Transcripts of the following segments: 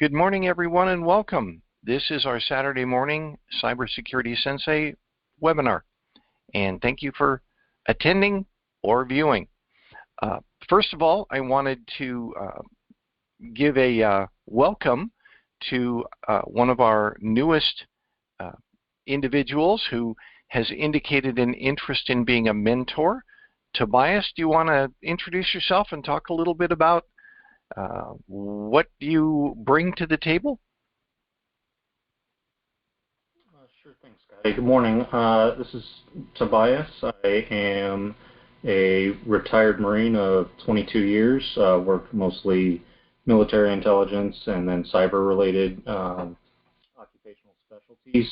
Good morning, everyone, and welcome. This is our Saturday morning CyberSecurity Sensei webinar, and thank you for attending or viewing. First of all, I wanted to give a welcome to one of our newest individuals who has indicated an interest in being a mentor. Tobias, do you want to introduce yourself and talk a little bit about what you bring to the table? Sure, thanks, Scotty. Good morning. This is Tobias. I am a retired Marine of 22 years. Worked mostly military intelligence and then cyber-related occupational specialties.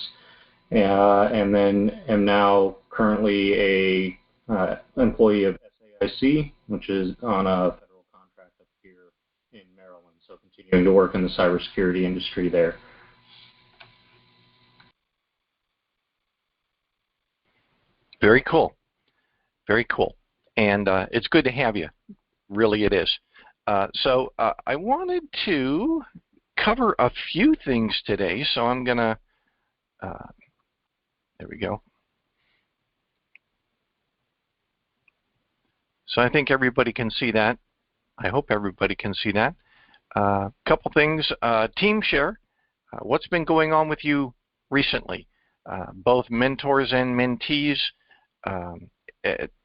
And then am now currently a employee of SAIC, which is on a federal contract up here in Maryland, so continuing to work in the cybersecurity industry there. Very cool. Very cool. And it's good to have you. Really it is. So I wanted to cover a few things today, so I'm going to, there we go. So I think everybody can see that. I hope everybody can see that. Couple things. Team share. What's been going on with you recently? Both mentors and mentees.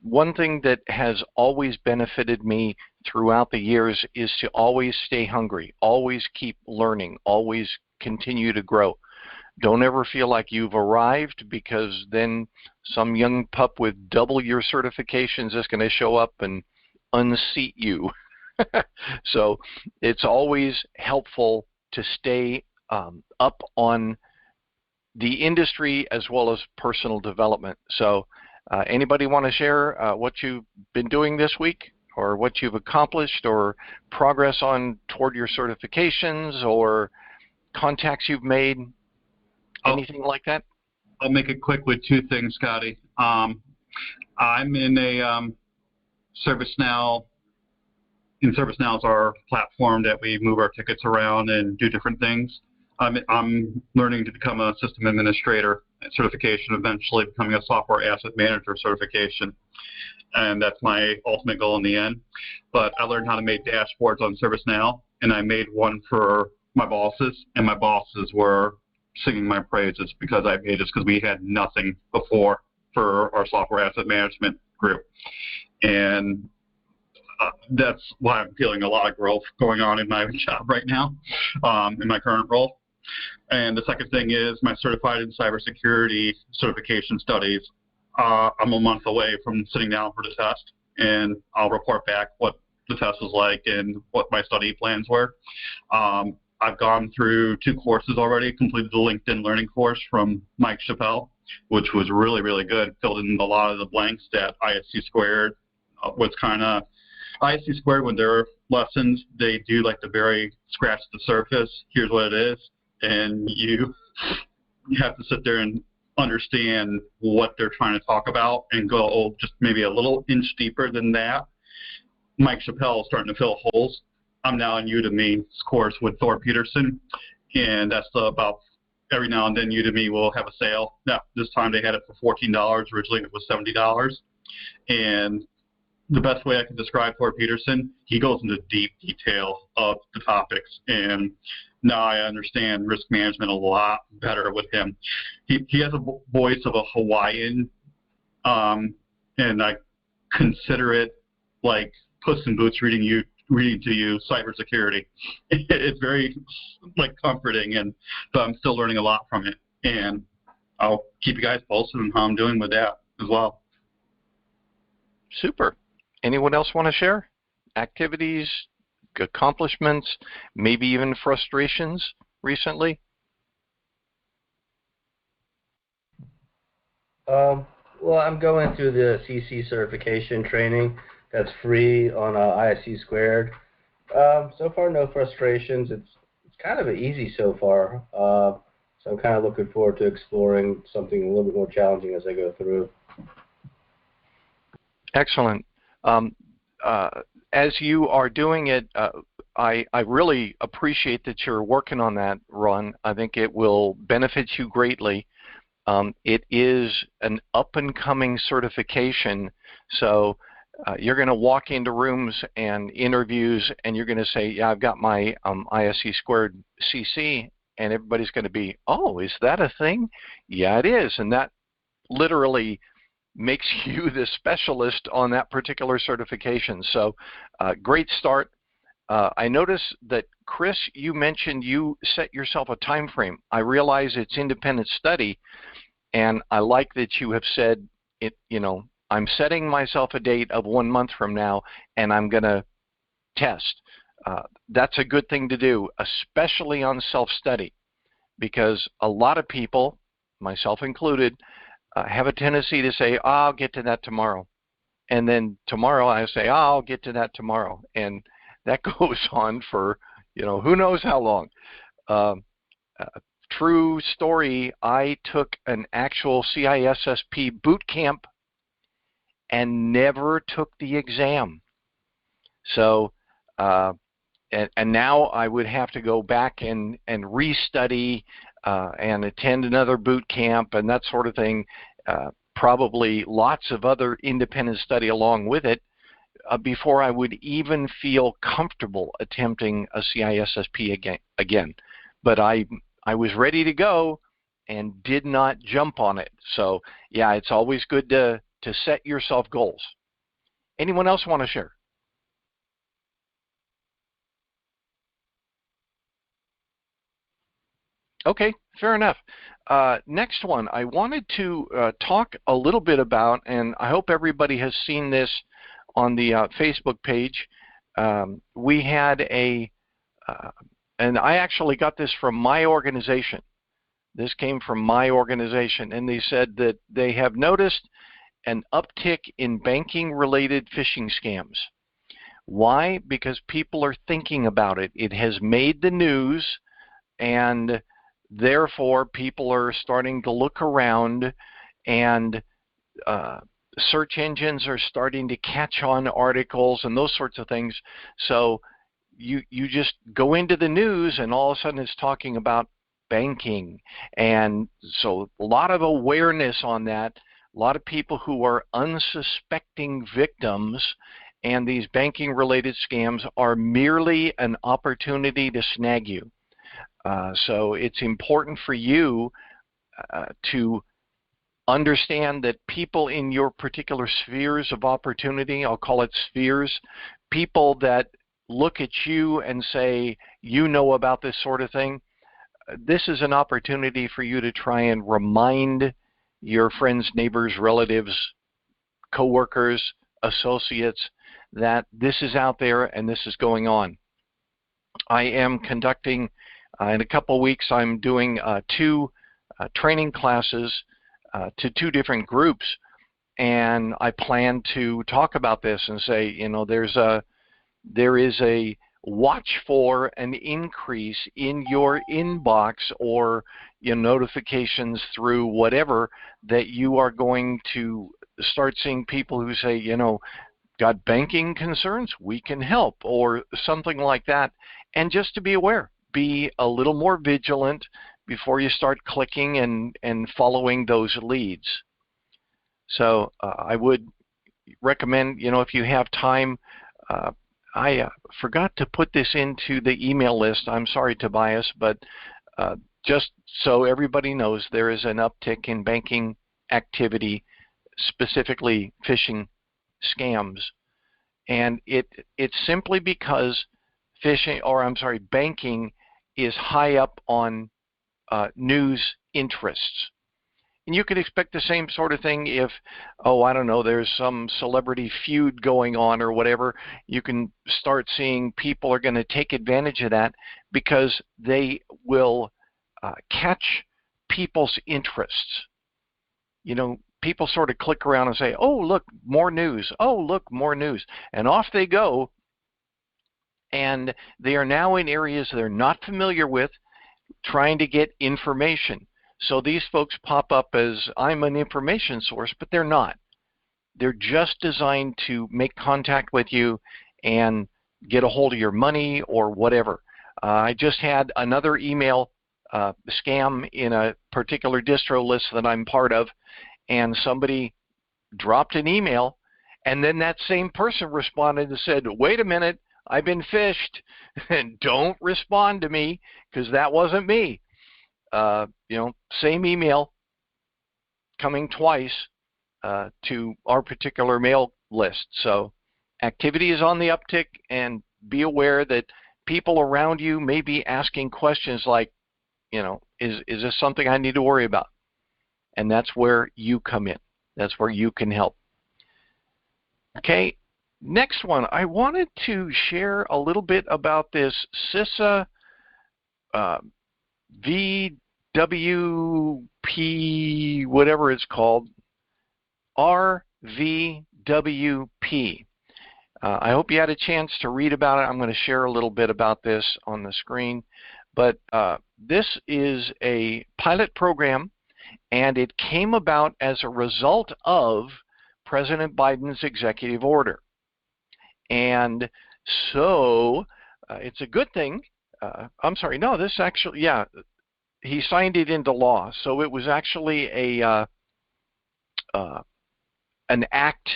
One thing that has always benefited me throughout the years is to always stay hungry, always keep learning, always continue to grow. Don't ever feel like you've arrived, because then some young pup with double your certifications is going to show up and unseat you. So it's always helpful to stay up on the industry as well as personal development. So anybody want to share what you've been doing this week, or what you've accomplished, or progress on toward your certifications, or contacts you've made? Anything like that? I'll make it quick with two things, Scotty. I'm in a ServiceNow. ServiceNow is our platform that we move our tickets around and do different things. I'm learning to become a system administrator certification, eventually becoming a software asset manager certification. And that's my ultimate goal in the end. But I learned how to make dashboards on ServiceNow, and I made one for my bosses, and my bosses were singing my praises because I made this, because we had nothing before for our software asset management group. And that's why I'm feeling a lot of growth going on in my job right now, in my current role. And the second thing is my certified in cybersecurity certification studies. I'm a month away from sitting down for the test, and I'll report back what the test was like and what my study plans were. I've gone through 2 courses already, completed the LinkedIn Learning course from Mike Chappelle, which was really, really good. Filled in a lot of the blanks that ISC Squared was kind of, ISC Squared, with their lessons, they do like the very scratch the surface, here's what it is, and you have to sit there and understand what they're trying to talk about and go just maybe a little inch deeper than that. Mike Chappelle is starting to fill holes. I'm now in Udemy's course with Thor Peterson, and that's about every now and then Udemy will have a sale. Now, this time they had it for $14. Originally it was $70. And the best way I can describe Thor Peterson, he goes into deep detail of the topics, and now I understand risk management a lot better with him. He has a voice of a Hawaiian, and I consider it like Puss in Boots reading to you cybersecurity. It's very comforting, but I'm still learning a lot from it, and I'll keep you guys posted on how I'm doing with that as well. Super. Anyone else want to share? Activities, accomplishments, maybe even frustrations recently? Well, I'm going through the CC certification training. That's free on ISC Squared. So far, no frustrations. It's kind of easy so far. So I'm kind of looking forward to exploring something a little bit more challenging as I go through. Excellent. As you are doing it, I really appreciate that you're working on that, Ron. I think it will benefit you greatly. It is an up-and-coming certification, so you're going to walk into rooms and interviews, and you're going to say, yeah, I've got my ISC squared CC, and everybody's going to be, oh, is that a thing? Yeah, it is, and that literally makes you the specialist on that particular certification. So great start. I noticed that, Chris, you mentioned you set yourself a time frame. I realize it's independent study, and I like that you have said, I'm setting myself a date of 1 month from now, and I'm going to test. That's a good thing to do, especially on self-study, because a lot of people, myself included, have a tendency to say, oh, I'll get to that tomorrow. And then tomorrow I say, oh, I'll get to that tomorrow. And that goes on for, who knows how long. True story, I took an actual CISSP boot camp and never took the exam. So, and now I would have to go back and restudy and attend another boot camp and that sort of thing. Probably lots of other independent study along with it before I would even feel comfortable attempting a CISSP again. But I was ready to go and did not jump on it. So yeah, it's always good to set yourself goals. Anyone else want to share? Okay, fair enough. Next one, I wanted to talk a little bit about, and I hope everybody has seen this on the Facebook page. We had and I actually got this from my organization. This came from my organization, and they said that they have noticed an uptick in banking-related phishing scams. Why? Because people are thinking about it. It has made the news, and therefore people are starting to look around, and search engines are starting to catch on articles and those sorts of things. So you just go into the news, and all of a sudden it's talking about banking. And so a lot of awareness on that. A lot of people who are unsuspecting victims, and these banking-related scams are merely an opportunity to snag you. So it's important for you to understand that people in your particular spheres of opportunity, I'll call it spheres, people that look at you and say, you know about this sort of thing, this is an opportunity for you to try and remind your friends, neighbors, relatives, coworkers, associates that this is out there and this is going on. I am conducting, in a couple of weeks, I'm doing 2 training classes to 2 different groups, and I plan to talk about this and say, there is a watch for an increase in your inbox or your notifications through whatever, that you are going to start seeing people who say, got banking concerns, we can help, or something like that. And just to be aware, be a little more vigilant before you start clicking and following those leads. So I would recommend, if you have time, I forgot to put this into the email list. I'm sorry, Tobias, but just so everybody knows, there is an uptick in banking activity, specifically phishing scams. And it's simply because banking is high up on news interests. And you could expect the same sort of thing if, I don't know, there's some celebrity feud going on or whatever. You can start seeing people are going to take advantage of that because they will catch people's interests. People sort of click around and say, oh, look, more news. Oh, look, more news. And off they go. And they are now in areas they're not familiar with, trying to get information. So these folks pop up as, I'm an information source, but they're not. They're just designed to make contact with you and get a hold of your money or whatever. I just had another email scam in a particular distro list that I'm part of, and somebody dropped an email, and then that same person responded and said, wait a minute, I've been phished, and don't respond to me because that wasn't me. Same email coming twice to our particular mail list. So activity is on the uptick, and be aware that people around you may be asking questions like, is this something I need to worry about? And that's where you come in. That's where you can help. Okay, next one. I wanted to share a little bit about this CISA VWP, whatever it's called, RVWP. I hope you had a chance to read about it. I'm going to share a little bit about this on the screen. But this is a pilot program, and it came about as a result of President Biden's executive order. And so it's a good thing. I'm sorry, no, this actually, yeah, he signed it into law. So it was actually an act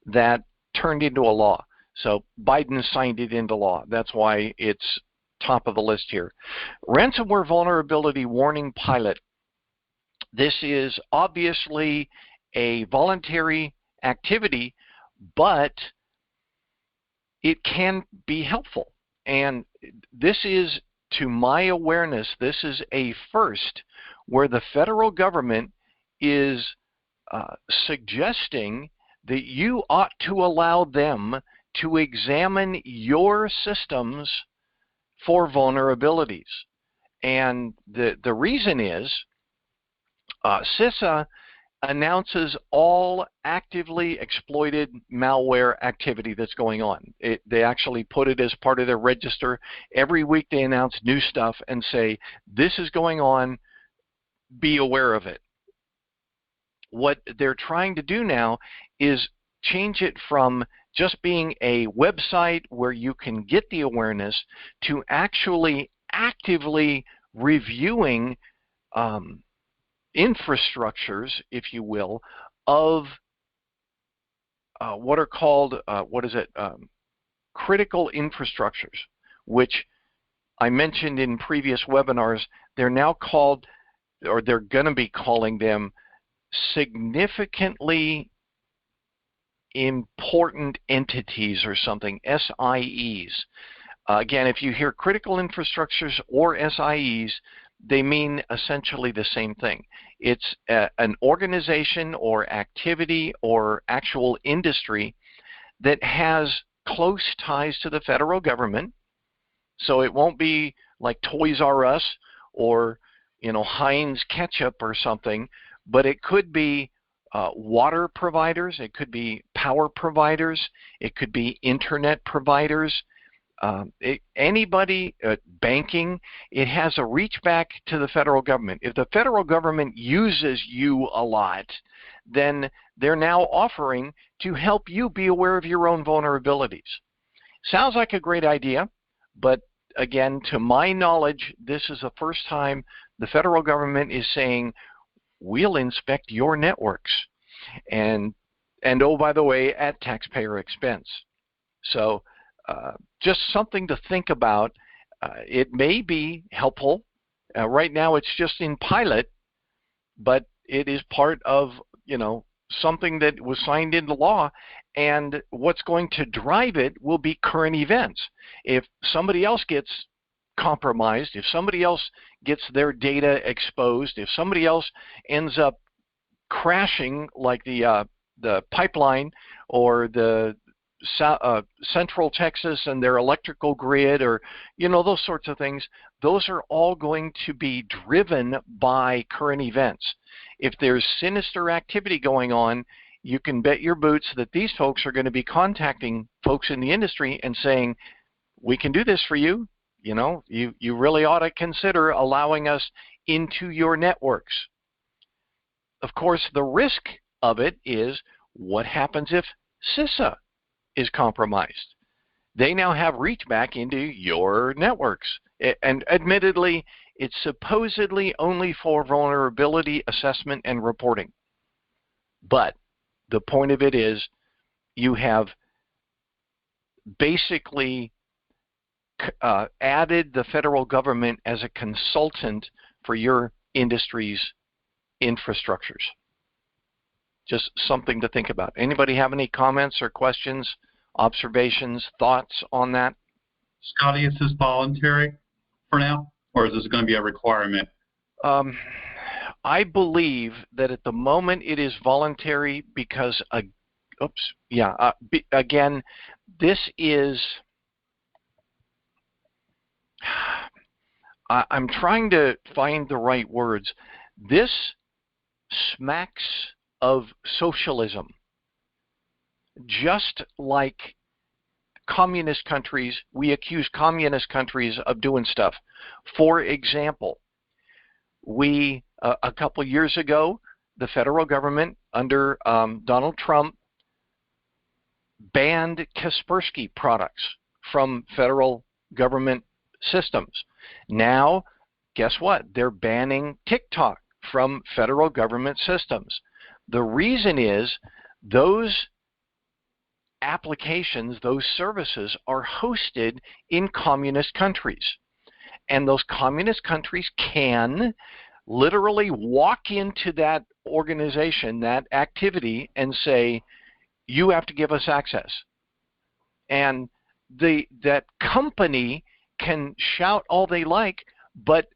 that turned into a law. So Biden signed it into law. That's why it's top of the list here. Ransomware vulnerability warning pilot. This is obviously a voluntary activity, but it can be helpful. And this is, to my awareness, this is a first where the federal government is suggesting that you ought to allow them to examine your systems for vulnerabilities. And the reason is CISA announces all actively exploited malware activity that's going on. They actually put it as part of their register. Every week they announce new stuff and say, this is going on, be aware of it. What they're trying to do now is change it from just being a website where you can get the awareness to actually actively reviewing infrastructures, if you will, of what are called, critical infrastructures, which I mentioned in previous webinars. They're now called, or they're going to be calling them, significantly important entities or something, SIEs. Again, if you hear critical infrastructures or SIEs, they mean essentially the same thing. It's an organization or activity or actual industry that has close ties to the federal government. So it won't be like Toys R Us or Heinz ketchup or something, but it could be water providers, it could be power providers, it could be internet providers, anybody, banking. It has a reach back to the federal government. If the federal government uses you a lot, then they're now offering to help you be aware of your own vulnerabilities. Sounds like a great idea, but again, to my knowledge, this is the first time the federal government is saying, we'll inspect your networks, and oh, by the way, at taxpayer expense. So just something to think about. It may be helpful. Right now it's just in pilot, but it is part of something that was signed into law, and what's going to drive it will be current events. If somebody else gets compromised, if somebody else gets their data exposed, if somebody else ends up crashing like the pipeline or the Central Texas and their electrical grid, or those sorts of things, those are all going to be driven by current events. If there's sinister activity going on, you can bet your boots that these folks are going to be contacting folks in the industry and saying, we can do this for you. You really ought to consider allowing us into your networks. Of course, the risk of it is, what happens if CISA is compromised? they now have reach back into your networks. And admittedly, it's supposedly only for vulnerability assessment and reporting. But the point of it is you have basically added the federal government as a consultant for your industry's infrastructures. Just something to think about. Anybody have any comments or questions, observations, thoughts on that? Scotty, is this voluntary for now, or is this going to be a requirement? I believe that at the moment it is voluntary because, again, this is, I'm trying to find the right words. This smacks of socialism, just like communist countries. We accuse communist countries of doing stuff. For example, we a couple years ago, the federal government under Donald Trump banned Kaspersky products from federal government systems. Now, guess what? They're banning TikTok from federal government systems. The reason is those applications, those services are hosted in communist countries. And those communist countries can literally walk into that organization, that activity, and say, you have to give us access. And that company can shout all they like, but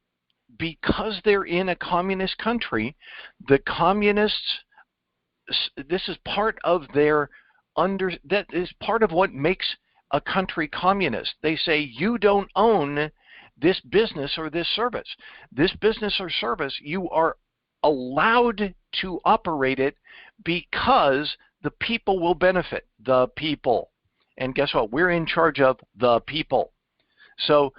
because they're in a communist country, the communists, this is part of their that is part of what makes a country communist. They say, you don't own this business or this service. This business or service, you are allowed to operate it because the people will benefit. The people. And guess what? We're in charge of the people. So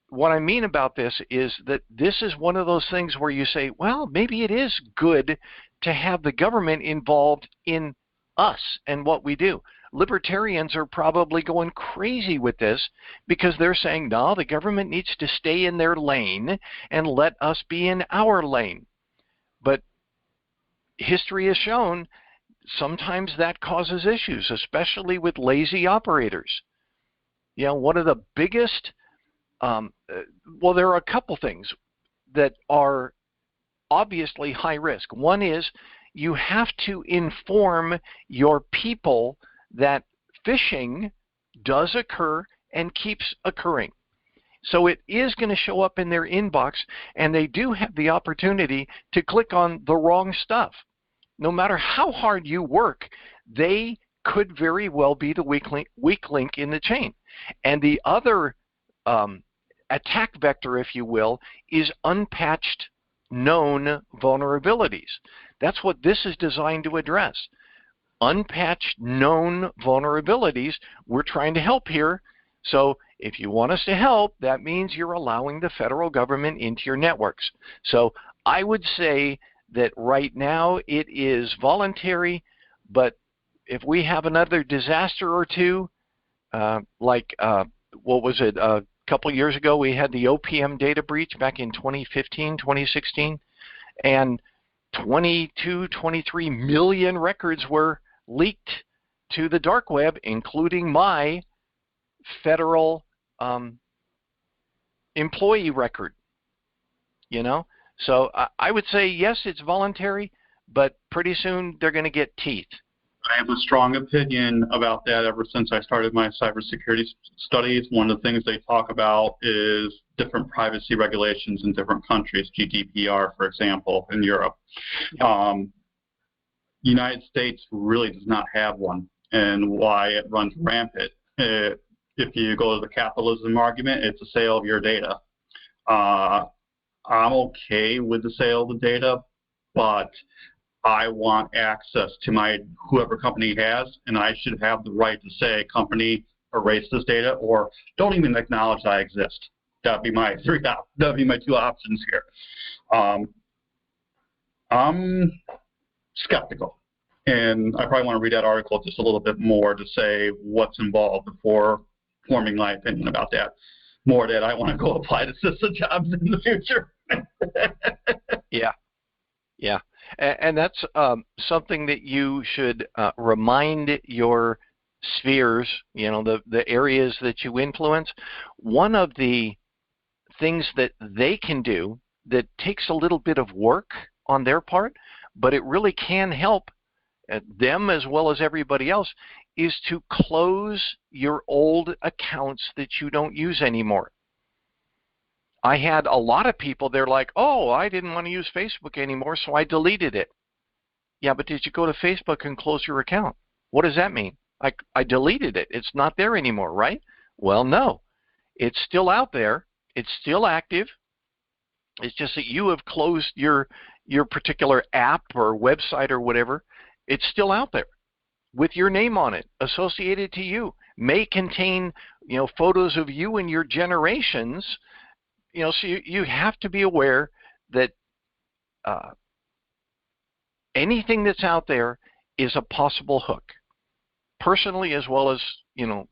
what I mean about this is that this is one of those things where you say, well, maybe it is good to have the government involved in us and what we do. Libertarians are probably going crazy with this because they're saying, no, the government needs to stay in their lane and let us be in our lane. But history has shown sometimes that causes issues, especially with lazy operators. You know, one of the biggest, well, there are a couple things that are obviously high risk. One is you have to inform your people that phishing does occur and keeps occurring. So it is going to show up in their inbox, and they do have the opportunity to click on the wrong stuff. No matter how hard you work, they could very well be the weak link in the chain. And the other attack vector, if you will, is unpatched known vulnerabilities. That's what this is designed to address. Unpatched known vulnerabilities. We're trying to help here. So if you want us to help, that means you're allowing the federal government into your networks. So I would say that right now it is voluntary, but if we have another disaster or two, what was it, a couple years ago we had the OPM data breach back in 2015, 2016, and 22, 23 million records were leaked to the dark web, including my federal employee record, you know? So I would say, yes, it's voluntary, but pretty soon they're going to get teeth. I have a strong opinion about that ever since I started my cybersecurity studies. One of the things they talk about is different privacy regulations in different countries, GDPR, for example, in Europe. Yep. United States really does not have one, and why it runs rampant. If you go to the capitalism argument, it's a sale of your data. I'm okay with the sale of the data, but I want access to my whoever company has, and I should have the right to say, company, erase this data, or don't even acknowledge I exist. That'd be my two options here. I'm skeptical, and I probably want to read that article just a little bit more to say what's involved before forming my opinion about that. More that I want to go apply to CISA jobs in the future. Yeah, yeah. And that's something that you should remind your spheres, the areas that you influence. One of the things that they can do that takes a little bit of work on their part, but it really can help them as well as everybody else, is to close your old accounts that you don't use anymore. I had a lot of people, they're like, oh, I didn't want to use Facebook anymore, so I deleted it. Yeah, but did you go to Facebook and close your account? What does that mean? I deleted it. It's not there anymore, right? Well, no. It's still out there. It's still active. It's just that you have closed your particular app or website or whatever. It's still out there with your name on it, associated to you. May contain, photos of you and your generations. So you have to be aware that anything that's out there is a possible hook, personally as well as,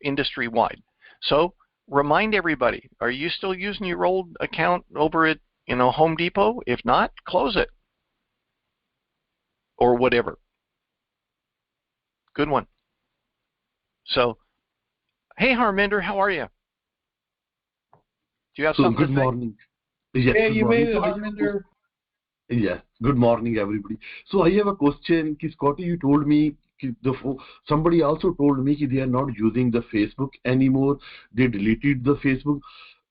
industry-wide. So remind everybody, are you still using your old account over at, Home Depot? If not, close it or whatever. Good one. So, hey, Harminder, how are you? Do you have something Good to say? morning. Yes, Yeah, good you morning. made it, So I have Harminder. Yes, good morning, everybody. So I have a question. Scotty, you told me somebody also told me they are not using the Facebook anymore. They deleted the Facebook.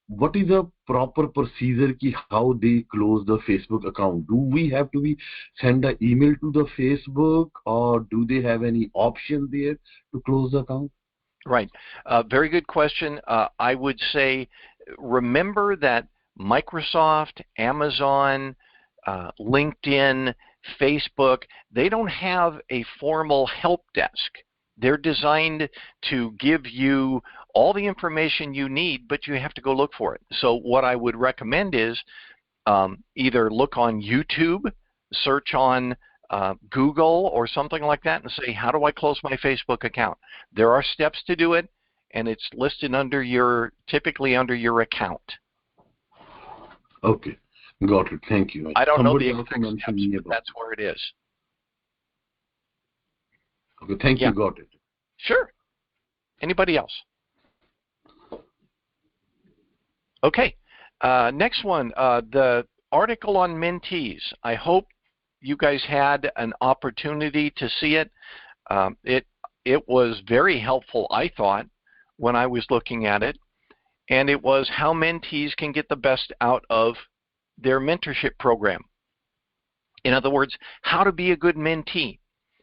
What is the proper procedure how they close the Facebook account? Do we have to send an email to the Facebook, or do they have any option there to close the account? Right. Very good question. I would say remember that Microsoft, Amazon, LinkedIn, Facebook, they don't have a formal help desk. They're designed to give you all the information you need, but you have to go look for it. So what I would recommend is either look on YouTube, search on Google or something like that and say, how do I close my Facebook account? There are steps to do it, and it's listed typically under your account. Okay, got it. Thank you. I don't know the Somebody exact also steps, mentioned me but about that's where it is. Okay, thank you. Got it. Sure. Anybody else? Okay. Next one, the article on mentees. I hope you guys had an opportunity to see it. It was very helpful, I thought, when I was looking at it. And it was how mentees can get the best out of their mentorship program. In other words, how to be a good mentee.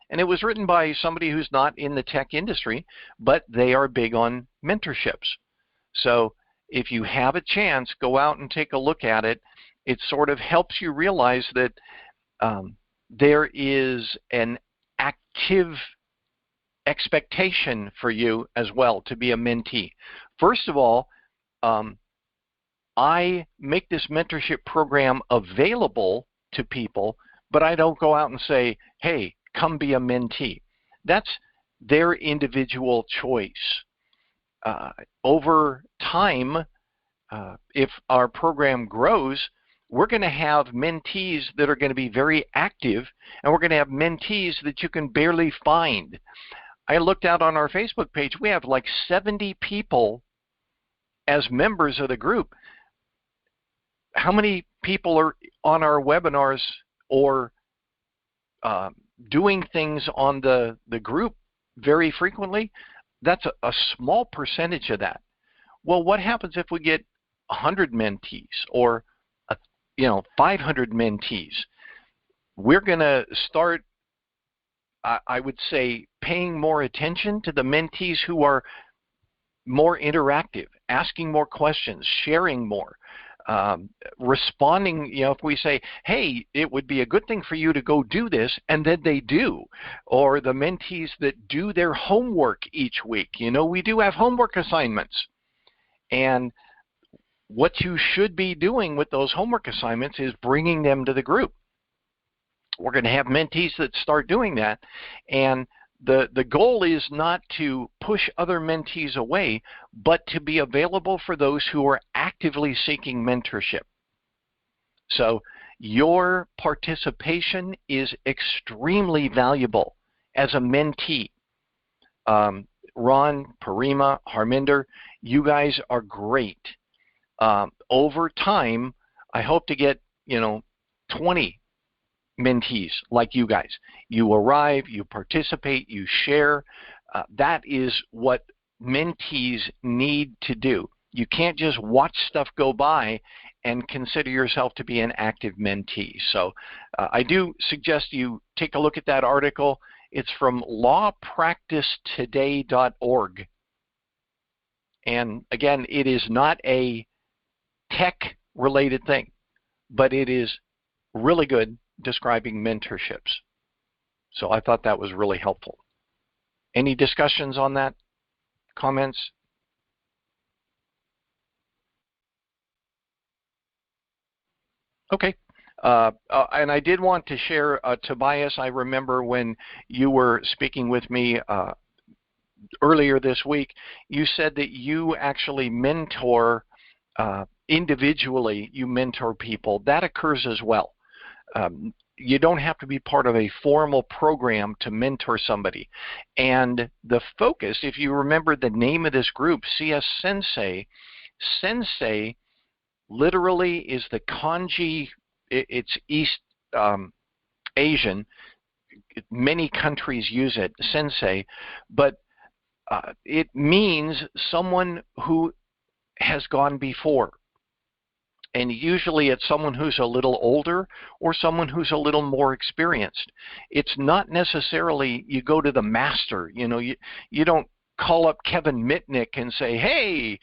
And it was written by somebody who's not in the tech industry, but they are big on mentorships. So if you have a chance, go out and take a look at it. It sort of helps you realize that there is an active expectation for you as well to be a mentee. First of all, I make this mentorship program available to people, but I don't go out and say, hey, come be a mentee. That's their individual choice. Over time, if our program grows, we're going to have mentees that are going to be very active, and we're going to have mentees that you can barely find. I looked out on our Facebook page. We have like 70 people as members of the group. How many people are on our webinars or doing things on the group very frequently? That's a small percentage of that. Well, what happens if we get 100 mentees or 500 mentees? We're going to start, I would say, paying more attention to the mentees who are more interactive, asking more questions, sharing more, responding. If we say, hey, it would be a good thing for you to go do this, and then they do. Or the mentees that do their homework each week. We do have homework assignments. And what you should be doing with those homework assignments is bringing them to the group. We're going to have mentees that start doing that, and the goal is not to push other mentees away, but to be available for those who are actively seeking mentorship. So your participation is extremely valuable as a mentee. Ron, Parima, Harminder, you guys are great. Over time, I hope to get 20 mentees like you guys. You arrive, you participate, you share. That is what mentees need to do. You can't just watch stuff go by and consider yourself to be an active mentee. So I do suggest you take a look at that article. It's from lawpracticetoday.org. And again, it is not a tech-related thing, but it is really good describing mentorships. So I thought that was really helpful. Any discussions on that? Comments? Okay. And I did want to share, Tobias, I remember when you were speaking with me earlier this week, you said that you actually mentor individually, you mentor people. That occurs as well. You don't have to be part of a formal program to mentor somebody. And the focus, if you remember the name of this group, CS-Sensei, Sensei literally is the kanji, it's East Asian. Many countries use it, Sensei, but it means someone who has gone before. And usually it's someone who's a little older or someone who's a little more experienced. It's not necessarily you go to the master. You don't call up Kevin Mitnick and say, hey,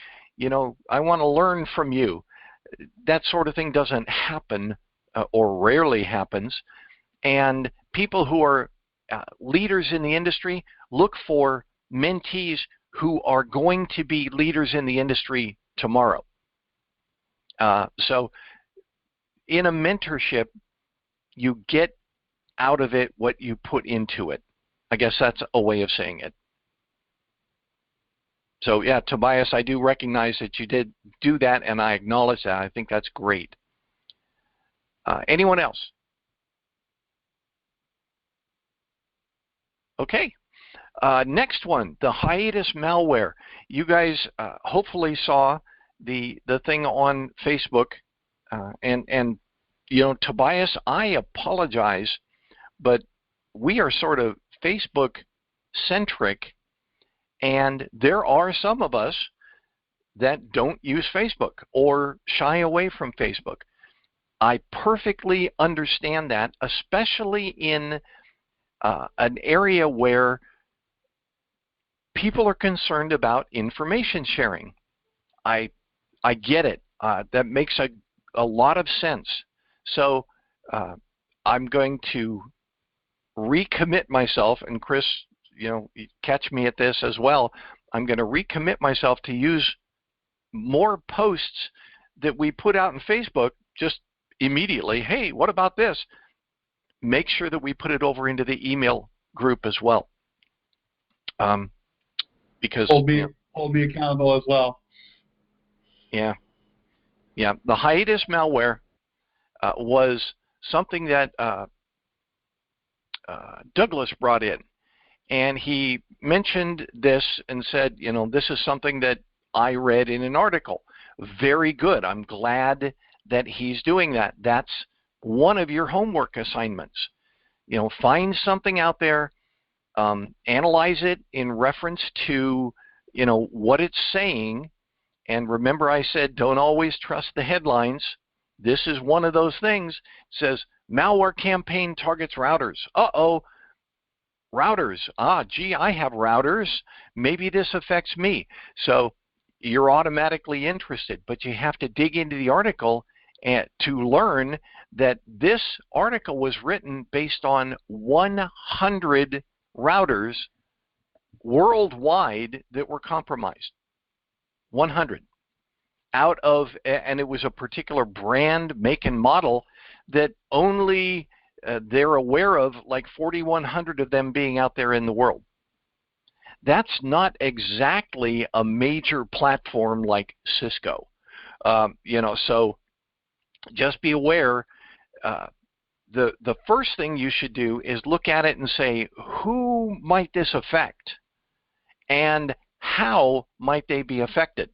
I want to learn from you. That sort of thing doesn't happen or rarely happens. And people who are leaders in the industry look for mentees who are going to be leaders in the industry tomorrow. So in a mentorship, you get out of it what you put into it. I guess that's a way of saying it. So yeah, Tobias, I do recognize that you did do that, and I acknowledge that. I think that's great. Anyone else? Okay. Next one, the hiatus malware. You guys hopefully saw the thing on Facebook, and Tobias, I apologize, but we are sort of Facebook centric, and there are some of us that don't use Facebook or shy away from Facebook. I perfectly understand that, especially in an area where people are concerned about information sharing. I get it. That makes a lot of sense. So I'm going to recommit myself, and Chris, catch me at this as well. I'm going to recommit myself to use more posts that we put out in Facebook just immediately. Hey, what about this? Make sure that we put it over into the email group as well. Because hold me accountable as well. Yeah. The hiatus malware was something that Douglas brought in, and he mentioned this and said, this is something that I read in an article. Very good. I'm glad that he's doing that. That's one of your homework assignments. Find something out there, analyze it in reference to, what it's saying. And remember, I said, don't always trust the headlines. This is one of those things. It says, malware campaign targets routers. Uh-oh, routers. Gee, I have routers. Maybe this affects me. So you're automatically interested, but you have to dig into the article to learn that this article was written based on 100 routers worldwide that were compromised. 100 out of, and it was a particular brand, make, and model that only they're aware of, like 4,100 of them being out there in the world. That's not exactly a major platform like Cisco. So just be aware. The first thing you should do is look at it and say, who might this affect, and how might they be affected?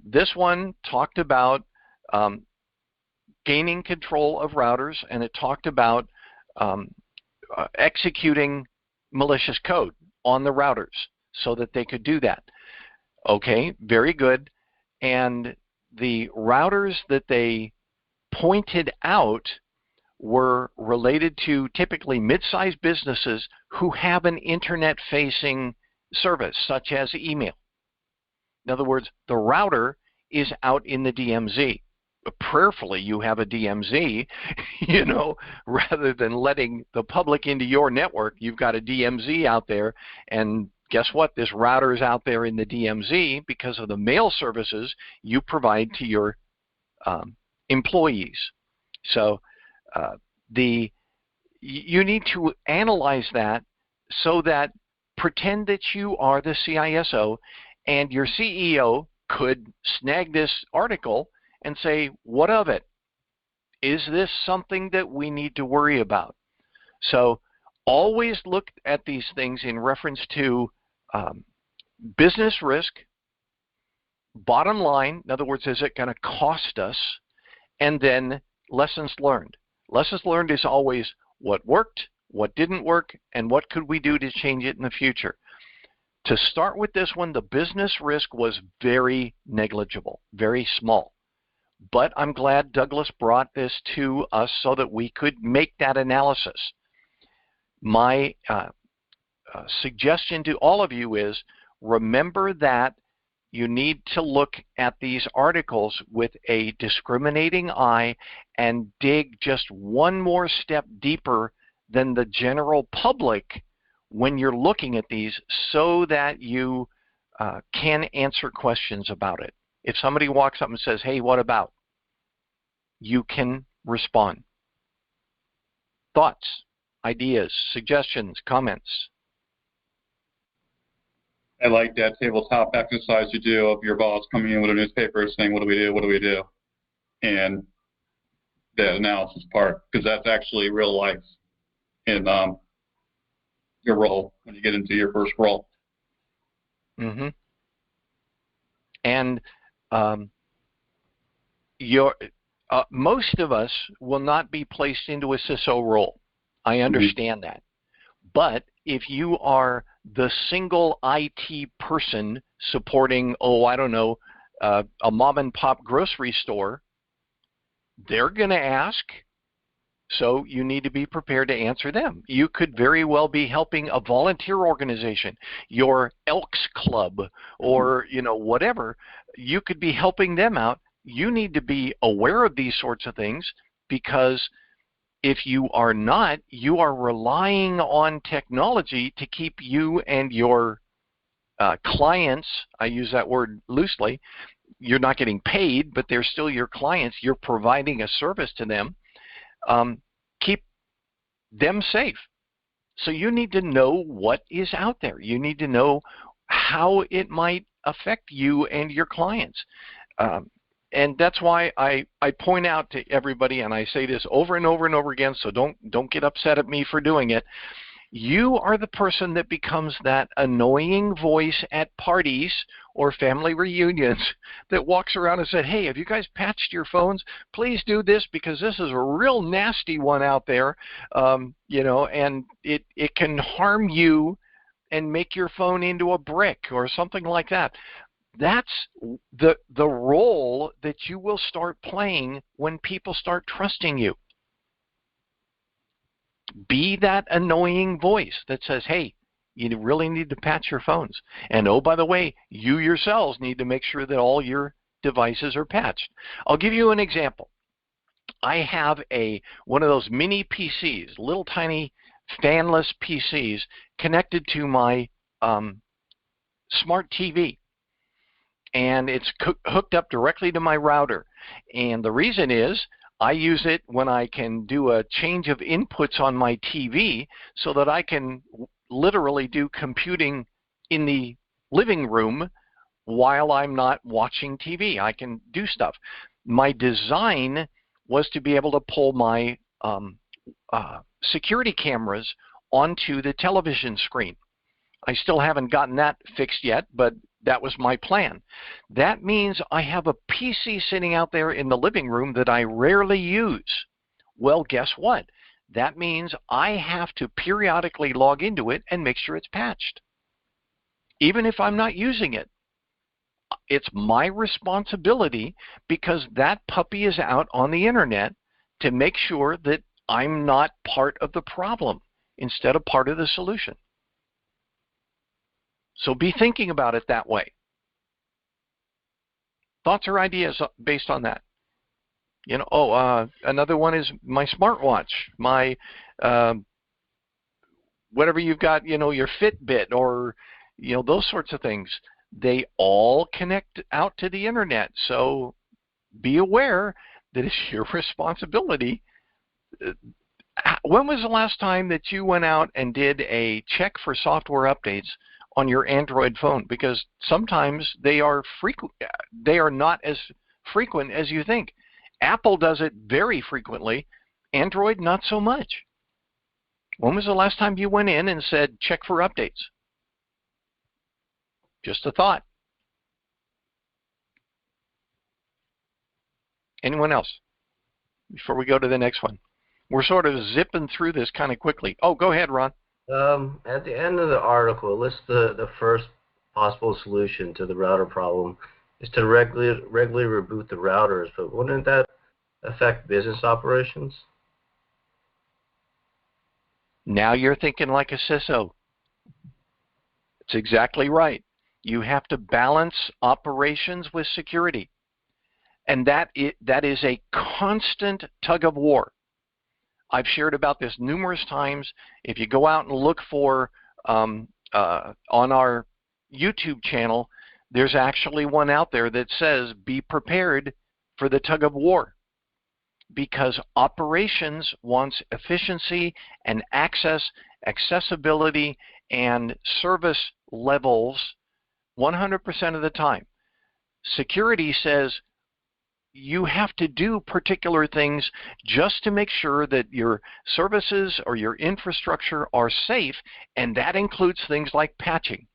This one talked about gaining control of routers, and it talked about executing malicious code on the routers so that they could do that. Okay, very good. And the routers that they pointed out were related to typically mid-sized businesses who have an internet-facing service, such as email. In other words, the router is out in the DMZ. Prayerfully, you have a DMZ, rather than letting the public into your network. You've got a DMZ out there, and guess what? This router is out there in the DMZ because of the mail services you provide to your employees. So you need to analyze that, so that pretend that you are the CISO, and your CEO could snag this article and say, what of it? Is this something that we need to worry about? So always look at these things in reference to business risk, bottom line, in other words, is it going to cost us, and then lessons learned. Lessons learned is always what worked, what didn't work, and what could we do to change it in the future. To start with this one, the business risk was very negligible, very small. But I'm glad Douglas brought this to us so that we could make that analysis. My suggestion to all of you is, remember that you need to look at these articles with a discriminating eye and dig just one more step deeper than the general public when you're looking at these, so that you can answer questions about it. If somebody walks up and says, hey, what about? You can respond. Thoughts, ideas, suggestions, comments? I like that tabletop exercise you do of your boss coming in with a newspaper saying, what do we do, what do we do? And the analysis part, because that's actually real life in your role when you get into your first role. Mm-hmm. And most of us will not be placed into a CISO role. I understand that. But if you are the single IT person supporting, a mom and pop grocery store, they're going to ask, so you need to be prepared to answer them. You could very well be helping a volunteer organization, your Elks Club, or whatever. You could be helping them out. You need to be aware of these sorts of things, because if you are not, you are relying on technology to keep you and your clients, I use that word loosely, you're not getting paid, but they're still your clients. You're providing a service to them. Keep them safe. So you need to know what is out there. You need to know how it might affect you and your clients. And that's why I point out to everybody, and I say this over and over and over again, so don't get upset at me for doing it. You are the person that becomes that annoying voice at parties or family reunions that walks around and said, hey, have you guys patched your phones? Please do this, because this is a real nasty one out there, and it can harm you and make your phone into a brick or something like that. That's the role that you will start playing when people start trusting you. Be that annoying voice that says, hey, you really need to patch your phones. And oh, by the way, you yourselves need to make sure that all your devices are patched. I'll give you an example. I have one of those mini PCs, little tiny fanless PCs, connected to my smart TV. And it's hooked up directly to my router. And the reason is, I use it when I can do a change of inputs on my TV so that I can literally do computing in the living room while I'm not watching TV. I can do stuff. My design was to be able to pull my security cameras onto the television screen. I still haven't gotten that fixed yet, but that was my plan. That means I have a PC sitting out there in the living room that I rarely use. Well, guess what? That means I have to periodically log into it and make sure it's patched. Even if I'm not using it, it's my responsibility, because that puppy is out on the internet, to make sure that I'm not part of the problem instead of part of the solution. So be thinking about it that way. Thoughts or ideas based on that? You know, another one is my smartwatch, my whatever you've got, you know, your Fitbit, or, you know, those sorts of things. They all connect out to the internet. So be aware that it's your responsibility. When was the last time that you went out and did a check for software updates on your Android phone? Because sometimes they are frequent. They are not as frequent as you think. Apple does it very frequently. Android, not so much. When was the last time you went in and said, check for updates? Just a thought. Anyone else? Before we go to the next one. We're sort of zipping through this kind of quickly. Oh, go ahead, Ron. At the end of the article, it lists the first possible solution to the router problem is to regularly reboot the routers, but wouldn't that affect business operations? Now you're thinking like a CISO. It's exactly right. You have to balance operations with security. And that is a constant tug of war. I've shared about this numerous times. If you go out and look for, on our YouTube channel, there's actually one out there that says, be prepared for the tug of war. Because operations wants efficiency and access, accessibility, and service levels 100% of the time. Security says you have to do particular things just to make sure that your services or your infrastructure are safe, and that includes things like patching.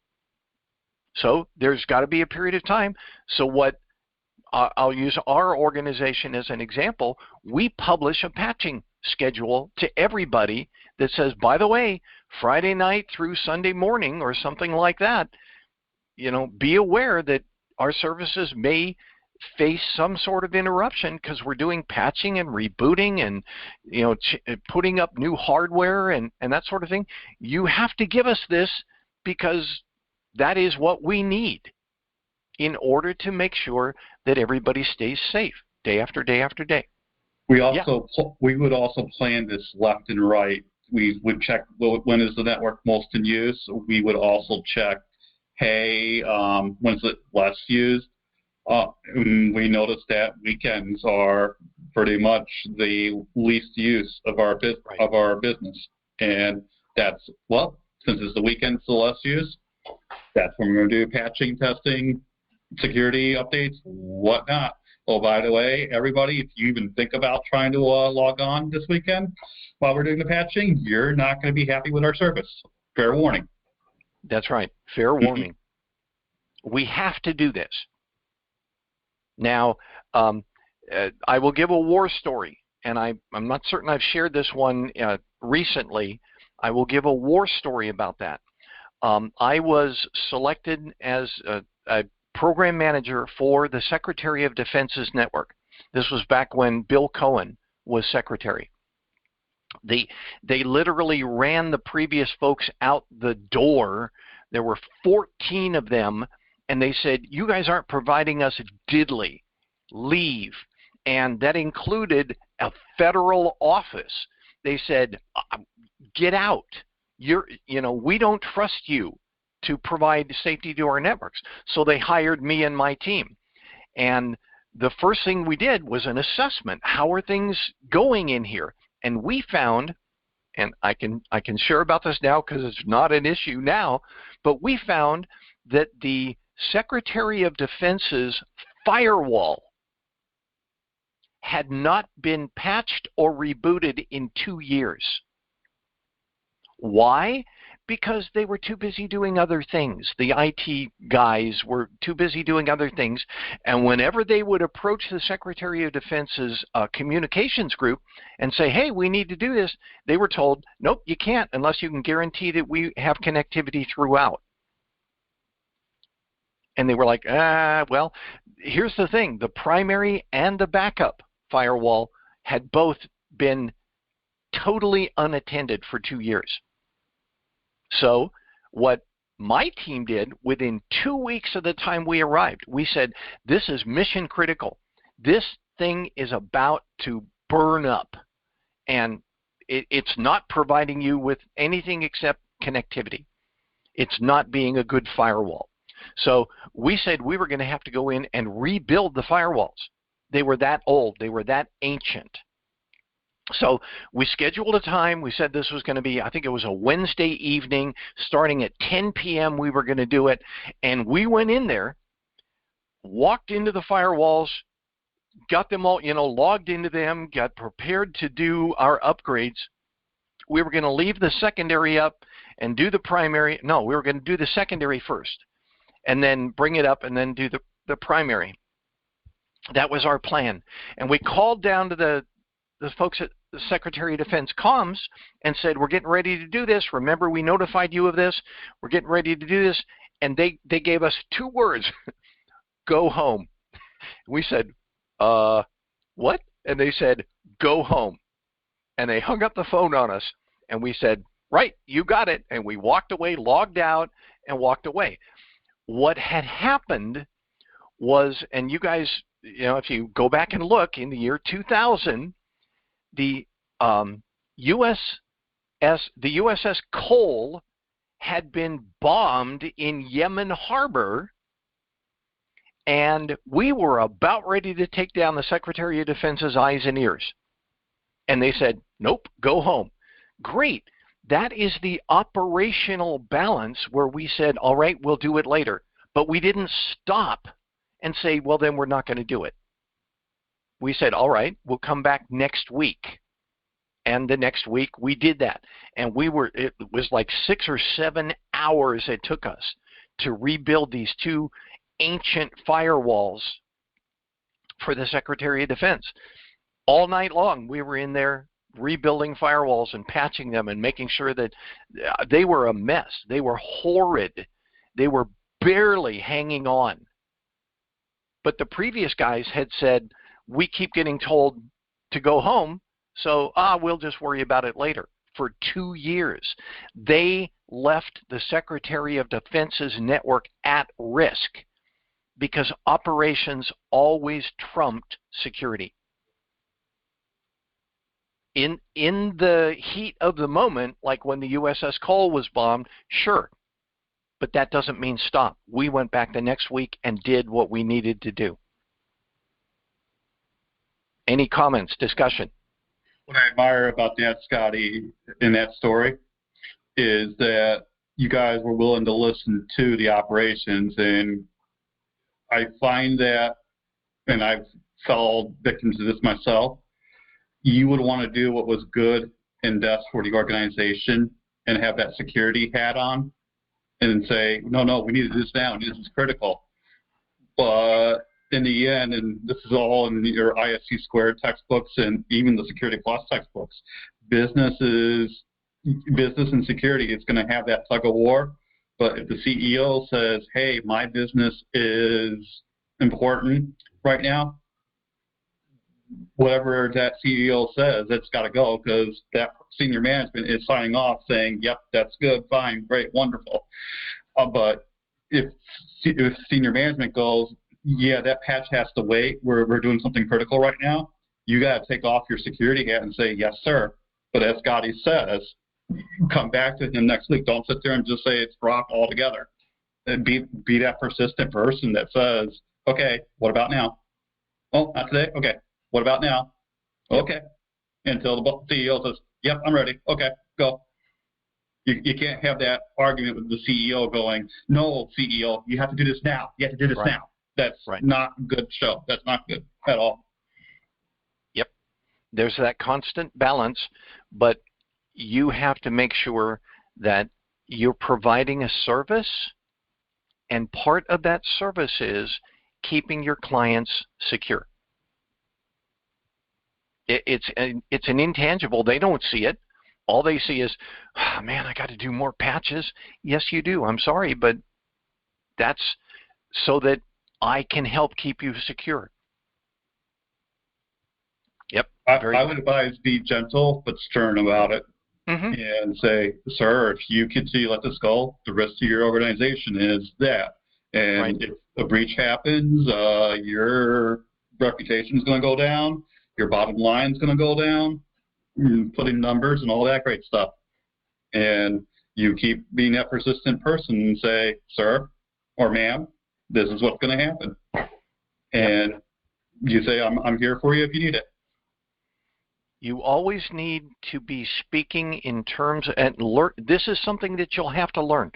So there's got to be a period of time. So what I'll use our organization as an example. We publish a patching schedule to everybody that says, by the way, Friday night through Sunday morning or something like that, you know, be aware that our services may face some sort of interruption because we're doing patching and rebooting and, you know, putting up new hardware and that sort of thing. You have to give us this because that is what we need in order to make sure that everybody stays safe day after day after day. We would also plan this left and right. We would check when is the network most in use. We would also check, hey, when is it less used? We noticed that weekends are pretty much the least use of our business, and that's, well, since it's the weekends the less use, that's when we're going to do patching, testing, security updates, whatnot. Oh, by the way, everybody, if you even think about trying to log on this weekend while we're doing the patching, you're not going to be happy with our service. Fair warning. That's right. Fair warning. We have to do this. Now, I will give a war story, and I'm not certain I've shared this one recently. I will give a war story about that. I was selected as a program manager for the Secretary of Defense's network. This was back when Bill Cohen was secretary. They literally ran the previous folks out the door. There were 14 of them, and they said, you guys aren't providing us diddly. Leave. And that included a federal office. They said, get out. We don't trust you to provide safety to our networks. So they hired me and my team. And the first thing we did was an assessment. How are things going in here? And we found and I can share about this now because it's not an issue now, but we found that the Secretary of Defense's firewall had not been patched or rebooted in 2 years. Why? Because they were too busy doing other things. The IT guys were too busy doing other things, and whenever they would approach the Secretary of Defense's communications group and say, hey, we need to do this, they were told, nope, you can't unless you can guarantee that we have connectivity throughout. And they were like, well, here's the thing. The primary and the backup firewall had both been totally unattended for 2 years. So what my team did, within 2 weeks of the time we arrived, we said, this is mission critical. This thing is about to burn up, and it's not providing you with anything except connectivity. It's not being a good firewall. So we said we were going to have to go in and rebuild the firewalls. They were that old. They were that ancient. So we scheduled a time. We said this was going to be, I think it was a Wednesday evening, starting at 10 p.m. we were going to do it. And we went in there, walked into the firewalls, got them all, logged into them, got prepared to do our upgrades. We were going to leave the secondary up and do the primary. No, we were going to do the secondary first and then bring it up and then do the primary. That was our plan. And we called down to the folks at the Secretary of Defense comms and said, we're getting ready to do this. Remember, we notified you of this. We're getting ready to do this. And they gave us 2 words, go home. We said, what? And they said, go home. And they hung up the phone on us. And we said, right, you got it. And we walked away, logged out, and walked away. What had happened was, and you guys, if you go back and look, in the year 2000, the USS Cole had been bombed in Yemen Harbor, and we were about ready to take down the Secretary of Defense's eyes and ears. And they said, nope, go home. Great. That is the operational balance where we said, all right, we'll do it later. But we didn't stop and say, well, then we're not going to do it. We said, all right, we'll come back next week. And the next week we did that. And it was like 6 or 7 hours it took us to rebuild these 2 ancient firewalls for the Secretary of Defense. All night long we were in there rebuilding firewalls and patching them and making sure that they were a mess. They were horrid. They were barely hanging on. But the previous guys had said, we keep getting told to go home, so we'll just worry about it later. For 2 years, they left the Secretary of Defense's network at risk because operations always trumped security. In the heat of the moment, like when the USS Cole was bombed, sure, but that doesn't mean stop. We went back the next week and did what we needed to do. Any comments, discussion? What I admire about that, Scotty, in that story is that you guys were willing to listen to the operations, and I find that, and I've fallen victim to this myself, you would want to do what was good and best for the organization and have that security hat on and say, no, we need to do this now, and this is critical. But in the end, and this is all in your ISC squared textbooks and even the Security Plus textbooks, business and security is going to have that tug of war. But if the CEO says, hey, my business is important right now, whatever that CEO says, it's got to go, because that senior management is signing off saying, yep, that's good, fine, great, wonderful. But if senior management goes, yeah, that patch has to wait, we're doing something critical right now, you got to take off your security hat and say, yes, sir. But as Scotty says, come back to him next week. Don't sit there and just say it's dropped altogether. And be that persistent person that says, okay, what about now? Oh, not today? Okay. What about now? Okay. Until the CEO says, Yep, I'm ready. Okay, go. You can't have that argument with the CEO going, no, CEO, you have to do this now. You have to do this now. That's not a good show. That's not good at all. Yep. There's that constant balance, but you have to make sure that you're providing a service, and part of that service is keeping your clients secure. It's an intangible. They don't see it. All they see is, oh, man, I got to do more patches. Yes, you do. I'm sorry, but that's so that I can help keep you secure. Yep. I would advise be gentle but stern about it. Mm-hmm. And say, sir, if you continue to let this go, the rest of your organization is that. And if a breach happens, your reputation is going to go down, your bottom line is going to go down, putting numbers and all that great stuff. And you keep being that persistent person and say, sir or ma'am, this is what's going to happen. And you say, I'm here for you if you need it. You always need to be speaking in terms, and this is something that you'll have to learn.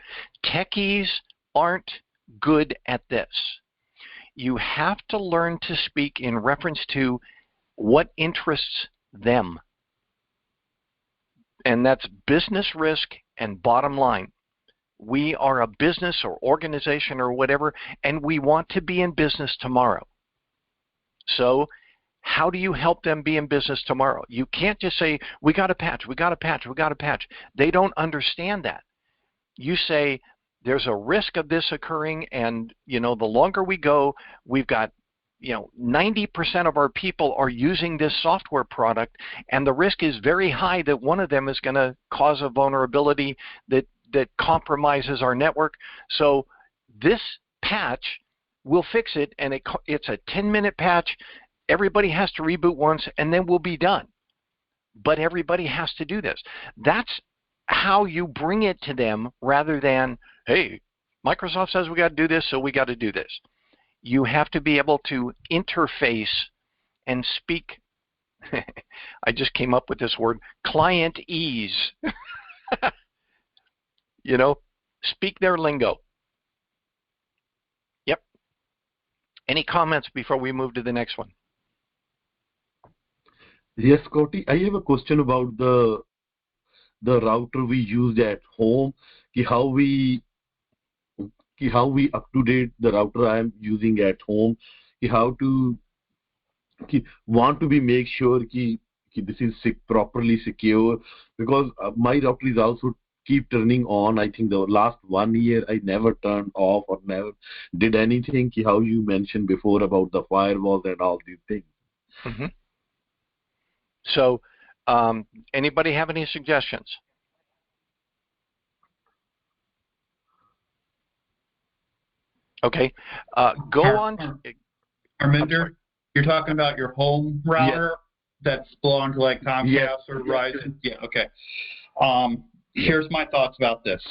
Techies aren't good at this. You have to learn to speak in reference to what interests them. And that's business risk and bottom line. We are a business or organization or whatever, and we want to be in business tomorrow. So how do you help them be in business tomorrow? You can't just say, we got a patch, we got a patch, we got a patch. They don't understand that. You say, there's a risk of this occurring, and the longer we go, we've got 90% of our people are using this software product, and the risk is very high that one of them is going to cause a vulnerability that compromises our network. So this patch will fix it, and it's a 10-minute patch. Everybody has to reboot once, and then we'll be done. But everybody has to do this. That's how you bring it to them, rather than, hey, Microsoft says we got to do this, so we got to do this. You have to be able to interface and speak. I just came up with this word, client ease. Speak their lingo. Yep. Any comments before we move to the next one? Yes, Scotty, I have a question about the router we used at home. How we up to date the router I am using at home. How to want to be make sure this is properly secure, because my router is also keep turning on. I think the last 1 year I never turned off or never did anything. How you mentioned before about the firewalls and all these things. Mm-hmm. So, anybody have any suggestions? Okay, go on. Arminder, you're talking about your home router that's belonged to like Comcast or Verizon? Yeah, okay. Here's my thoughts about this.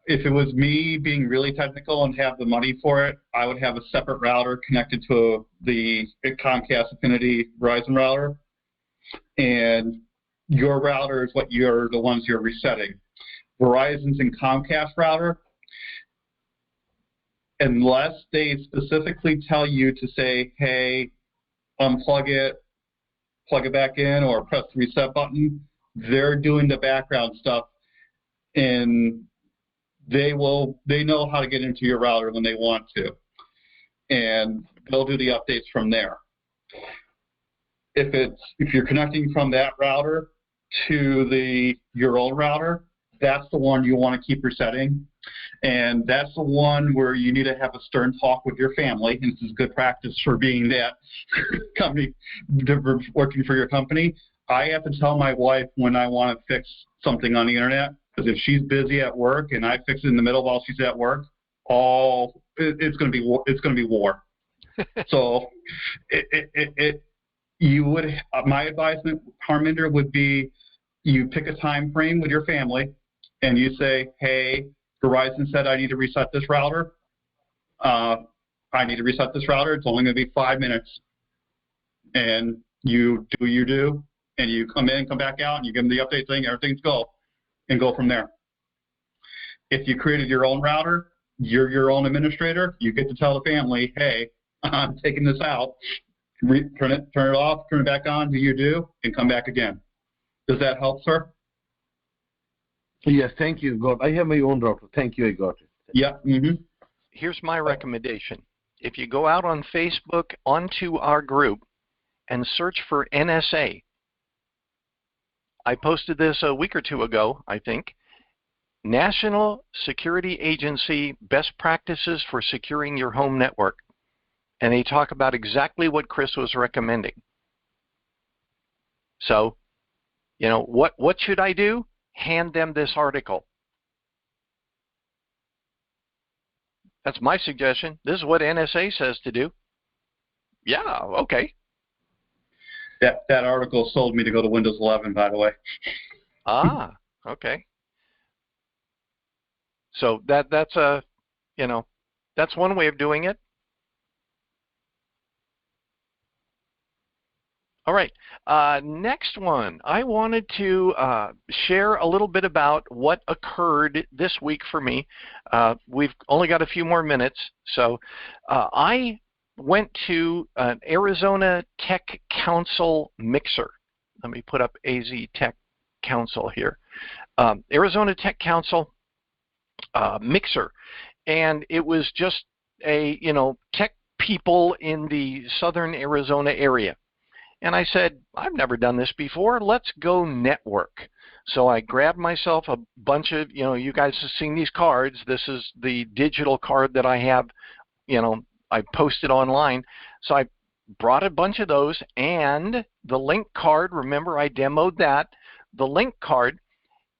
If it was me being really technical and have the money for it, I would have a separate router connected to the Comcast Affinity Verizon router. And your router is the ones you're resetting. Verizon's and Comcast router, unless they specifically tell you to say, hey, unplug it, plug it back in, or press the reset button, they're doing the background stuff, and they know how to get into your router when they want to, and they'll do the updates from there. If you're connecting from that router to your own router, that's the one you want to keep resetting, and that's the one where you need to have a stern talk with your family. And this is good practice for being that company, working for your company. I have to tell my wife when I want to fix something on the internet, because if she's busy at work and I fix it in the middle while she's at work, it's going to be war. So my advisement, Harminder, would be you pick a time frame with your family and you say, hey, Verizon said I need to reset this router. I need to reset this router. It's only going to be 5 minutes. and you do what you do, and you come in, come back out, and you give them the update saying everything's go, and go from there. If you created your own router, you're your own administrator, you get to tell the family, hey, I'm taking this out, turn it off, turn it back on, do you do, and come back again. Does that help, sir? Yes, thank you. I have my own router. Thank you, I got it. Yeah. Mm-hmm. Here's my recommendation. If you go out on Facebook onto our group and search for NSA, I posted this a week or two ago, I think, National Security Agency Best Practices for Securing Your Home Network. And they talk about exactly what Chris was recommending. So, you know, what should I do? Hand them this article. That's my suggestion. This is what NSA says to do. Yeah, okay. That article sold me to go to Windows 11, by the way. Ah, okay. So that's a, you know, that's one way of doing it. All right. Next one. I wanted to share a little bit about what occurred this week for me. We've only got a few more minutes. So I went to an Arizona Tech Council mixer. Let me put up AZ Tech Council here. Arizona Tech Council mixer. And it was just a, you know, tech people in the southern Arizona area. And I said, I've never done this before. Let's go network. So I grabbed myself a bunch of, you know, you guys have seen these cards. This is the digital card that I have, you know, I posted online. So I brought a bunch of those and the link card. Remember, I demoed that, the link card,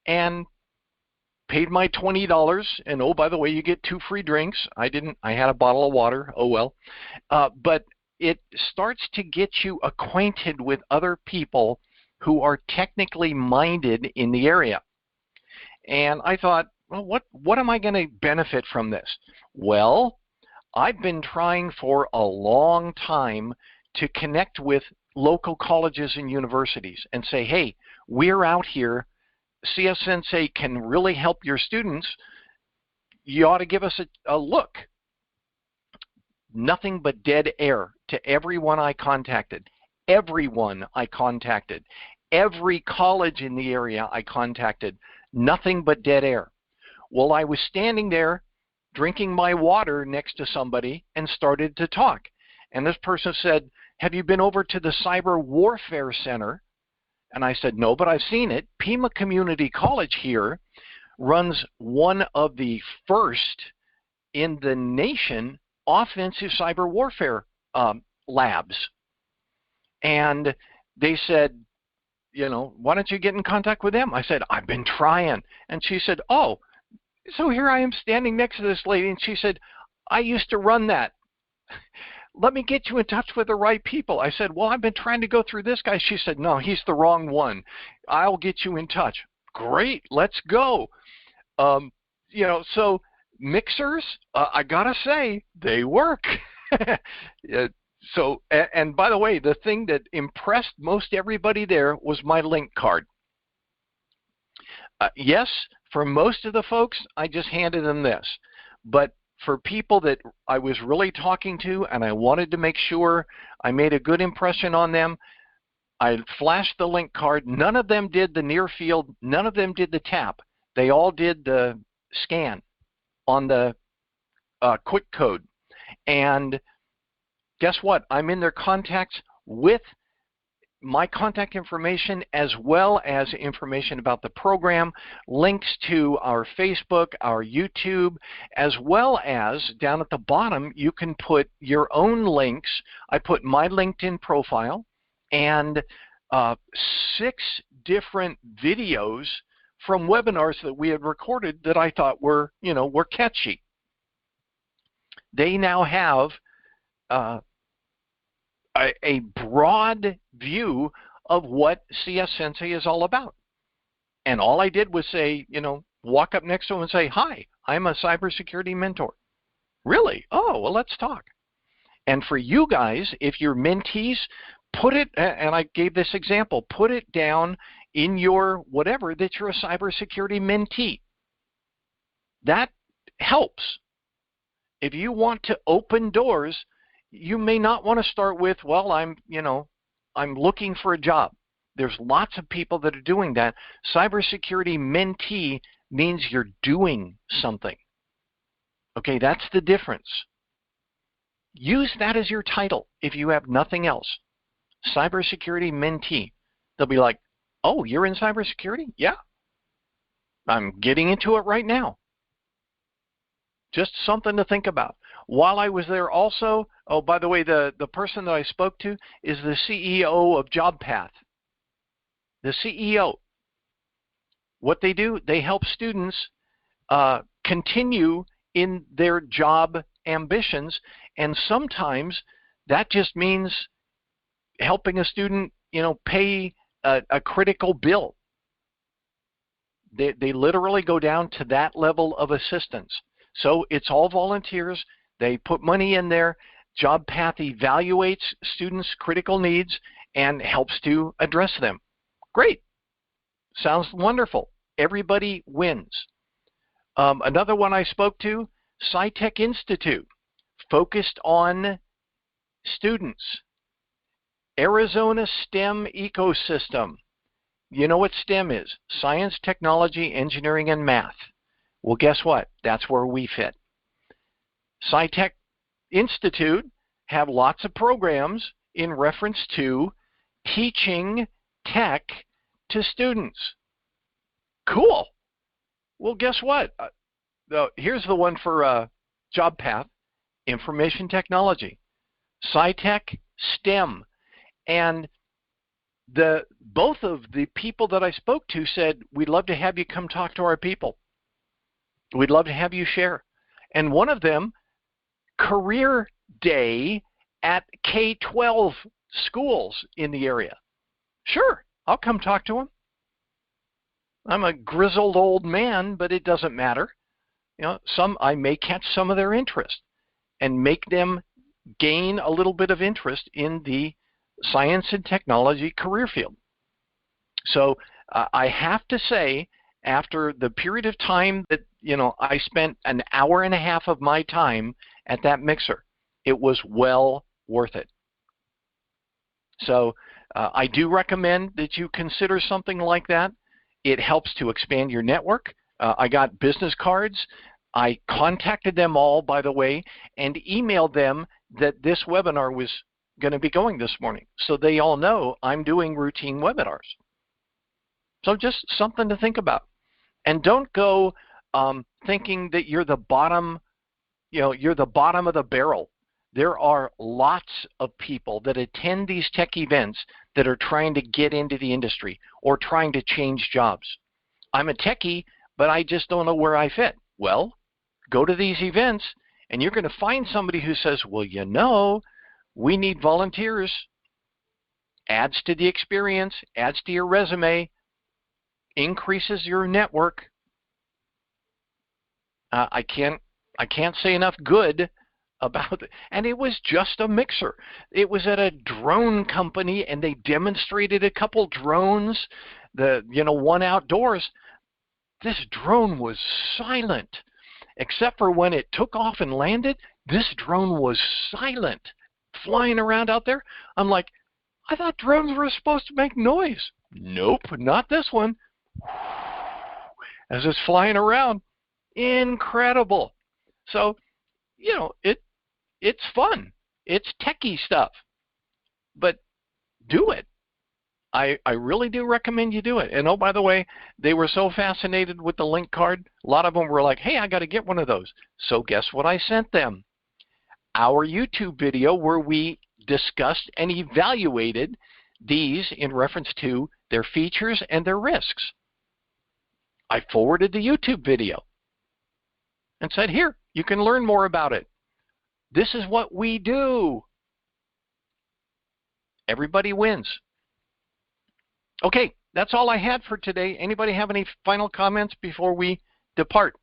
and paid my $20. And oh, by the way, you get 2 free drinks. I had a bottle of water. Oh, well. But it starts to get you acquainted with other people who are technically minded in the area. And I thought, well, what am I going to benefit from this? Well, I've been trying for a long time to connect with local colleges and universities and say, hey, we're out here. CS-Sensei can really help your students. You ought to give us a look. Nothing but dead air to everyone I contacted. Everyone I contacted. Every college in the area I contacted. Nothing but dead air. Well, I was standing there drinking my water next to somebody and started to talk. And this person said, have you been over to the Cyber Warfare Center? And I said, no, but I've seen it. Pima Community College here runs one of the first in the nation offensive cyber warfare labs. And they said, you know, why don't you get in contact with them? I said, I've been trying. And she said, oh, so here I am standing next to this lady. And she said, I used to run that. Let me get you in touch with the right people. I said, well, I've been trying to go through this guy. She said, no, he's the wrong one. I'll get you in touch. Great, let's go. You know, so mixers, I gotta say, they work. So, and by the way, the thing that impressed most everybody there was my link card. Yes, for most of the folks, I just handed them this. But for people that I was really talking to and I wanted to make sure I made a good impression on them, I flashed the link card. None of them did the near field. None of them did the tap. They all did the scan on the quick code. And guess what? I'm in their contacts with my contact information as well as information about the program, links to our Facebook, our YouTube, as well as down at the bottom, you can put your own links. I put my LinkedIn profile and 6 different videos from webinars that we had recorded that I thought were, you know, were catchy. They now have a broad view of what CS-Sensei is all about. And all I did was say, you know, walk up next to him and say, hi, I'm a cybersecurity mentor. Really? Oh, well, let's talk. And for you guys, if you're mentees, put it, and I gave this example, put it down in your whatever that you're a cybersecurity mentee. That helps. If you want to open doors, you may not want to start with, well, I'm looking for a job. There's lots of people that are doing that. Cybersecurity mentee means you're doing something. Okay, that's the difference. Use that as your title if you have nothing else. Cybersecurity mentee. They'll be like, oh, you're in cybersecurity? Yeah. I'm getting into it right now. Just something to think about. While I was there also, oh, by the way, the person that I spoke to is the CEO of JobPath. The CEO. What they do, they help students continue in their job ambitions, and sometimes that just means helping a student, pay a critical bill. They literally go down to that level of assistance. So it's all volunteers. They put money in there. JobPath evaluates students' critical needs and helps to address them. Great. Sounds wonderful. Everybody wins. Another one I spoke to, SciTech Institute, focused on students. Arizona STEM ecosystem. You know what STEM is? Science, technology, engineering, and math. Well, guess what? That's where we fit. SciTech Institute have lots of programs in reference to teaching tech to students. Cool. Well, guess what? Here's the one for JobPath, information technology. SciTech STEM. And both of the people that I spoke to said, we'd love to have you come talk to our people. We'd love to have you share. And one of them, career day at K-12 schools in the area. Sure, I'll come talk to them. I'm a grizzled old man, but it doesn't matter. I may catch some of their interest and make them gain a little bit of interest in the science and technology career field. So I have to say, after the period of time that I spent an hour and a half of my time at that mixer, it was well worth it. So I do recommend that you consider something like that. It helps to expand your network. I got business cards. I contacted them all, by the way, and emailed them that this webinar was going to be going this morning. So they all know I'm doing routine webinars. So just something to think about. And don't go thinking that you're the bottom, you're the bottom of the barrel. There are lots of people that attend these tech events that are trying to get into the industry or trying to change jobs. I'm a techie, but I just don't know where I fit. Well, go to these events and you're going to find somebody who says, well, we need volunteers. Adds to the experience, adds to your resume, increases your network. I can't say enough good about it. And it was just a mixer. It was at a drone company, and they demonstrated a couple drones. One outdoors. This drone was silent, except for when it took off and landed. This drone was silent, flying around out there. I'm like, I thought drones were supposed to make noise. Nope, not this one. As it's flying around. Incredible. So, it's fun. It's techie stuff. But do it. I really do recommend you do it. And oh, by the way, they were so fascinated with the link card. A lot of them were like, hey, I got to get one of those. So guess what I sent them? Our YouTube video where we discussed and evaluated these in reference to their features and their risks. I forwarded the YouTube video and said, here, you can learn more about it. This is what we do. Everybody wins. Okay, that's all I had for today. Anybody have any final comments before we depart?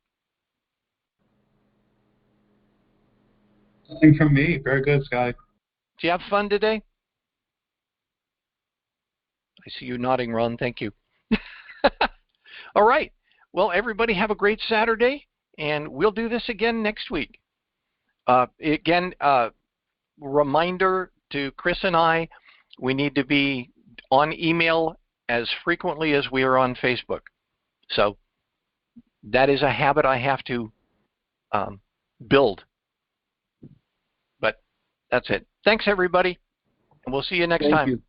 Nothing from me. Very good, Scotty. Did you have fun today? I see you nodding, Ron. Thank you. All right. Well, everybody have a great Saturday, and we'll do this again next week. Again, reminder to Chris and I, we need to be on email as frequently as we are on Facebook. So that is a habit I have to build. But that's it. Thanks, everybody, and we'll see you next time. Thank you.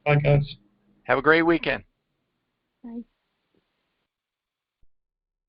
Bye, guys. Have a great weekend. Bye.